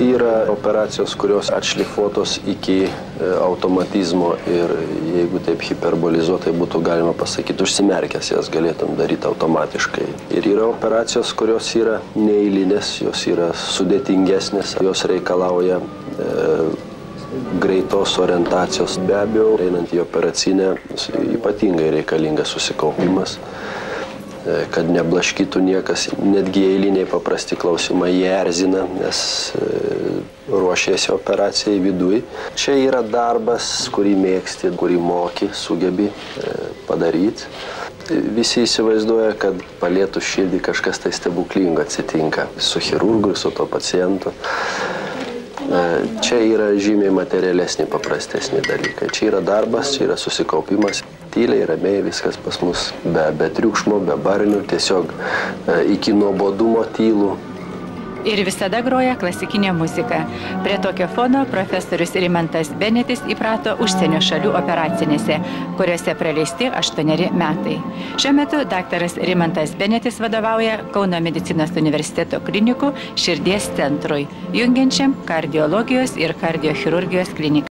Yra operacijos, kurios atšlifuotos iki automatizmo ir jeigu taip hiperbolizuotai būtų galima pasakyti, užsimerkęs jas galėtum daryti automatiškai. Ir yra operacijos, kurios yra neeilinės, jos yra sudėtingesnės, jos reikalauja greitos orientacijos. Be abejo, einant į operacinę, ypatingai reikalingas susikaupimas, kad neblaškytų niekas. Netgi eiliniai paprasti klausimai jie erzina, nes ruošiesi operacijai viduj. Čia yra darbas, kurį mėgsti, kurį moki, sugebi padaryti. Visi įsivaizduoja, kad palietus širdį kažkas tai stebuklingo atsitinka su chirurgu ir su to pacientu. Čia yra žymiai materialesni, paprastesni dalykai. Čia yra darbas, čia yra susikaupimas. Tyliai, ramiai viskas pas mus, be triukšmo, be barnių, tiesiog iki nuobodumo tylų. Ir visada groja klasikinė muzika. Prie tokio fono profesorius Rimantas Benetis įprato užsienio šalių operacinėse, kuriuose praleisti 8 metai. Šiuo metu daktaras Rimantas Benetis vadovauja Kauno medicinos universiteto klinikų širdies centrui, jungiančiam kardiologijos ir kardiochirurgijos kliniką.